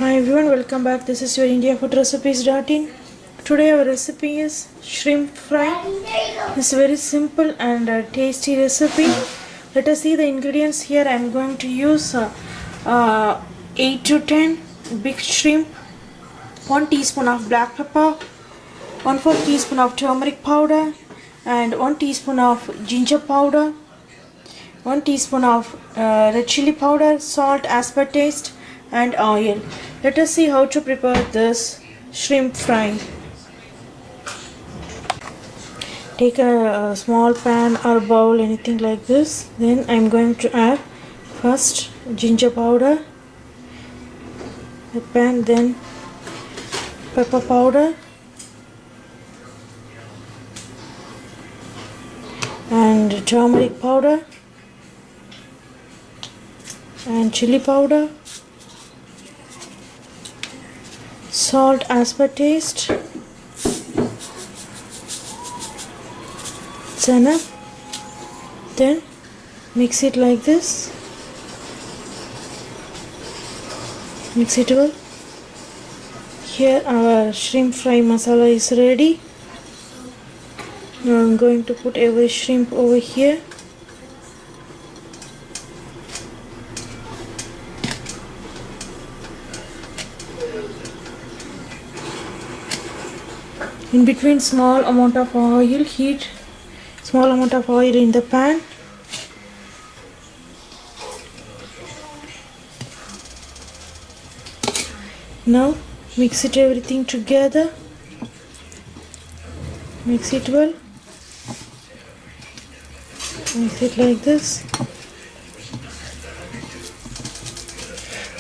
Hi everyone, welcome back. This is your India Food Recipes.in. Today our recipe is shrimp fry. It's a very simple and tasty recipe. Let us see the ingredients here. I am going to use 8 to 10 big shrimp, 1 teaspoon of black pepper, 1/4 teaspoon of turmeric powder, and 1 teaspoon of ginger powder, 1 teaspoon of red chili powder, salt as per taste, and oil. Let us see how to prepare this shrimp fry. Take a small pan or bowl, anything like this. Then I'm going to add first ginger powder, the pan, then pepper powder, and turmeric powder, and chili powder, salt as per taste. It's enough. Then mix it like this. Mix it well. Here our shrimp fry masala is ready. Now I'm going to put every shrimp over here. In between, small amount of oil, heat small amount of oil in the pan. Now mix it everything together. Mix it well. Mix it like this.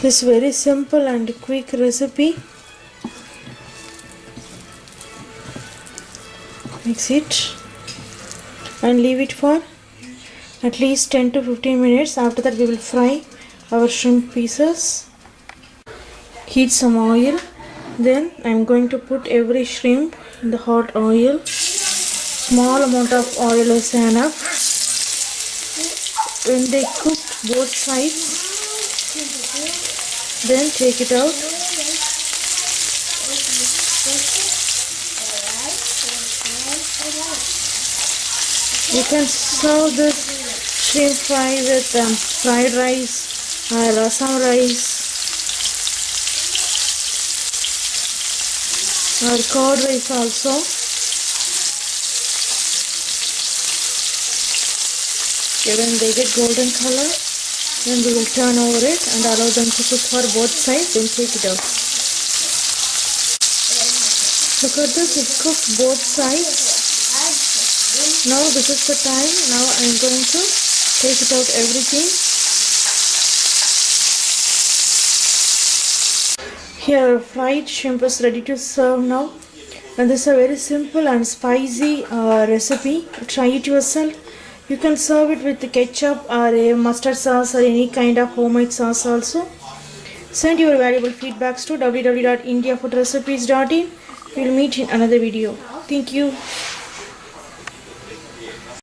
This very simple and quick recipe. Mix it and leave it for at least 10 to 15 minutes. After that we will fry our shrimp pieces. Heat some oil. Then I am going to put every shrimp in the hot oil. Small amount of oil is enough. When they cook both sides, then take it out. You can serve this shrimp fry with fried rice, rasam rice, or curd rice also. When they get golden color, then we will turn over it and allow them to cook for both sides, then take it out. Look at this, it cooked both sides. Now this is the time. Now I am going to take it out everything. Here fried shrimp is ready to serve now. And this is a very simple and spicy recipe. Try it yourself. You can serve it with the ketchup or a mustard sauce or any kind of homemade sauce also. Send your valuable feedbacks to www.indiafoodrecipes.in. We will meet in another video. Thank you.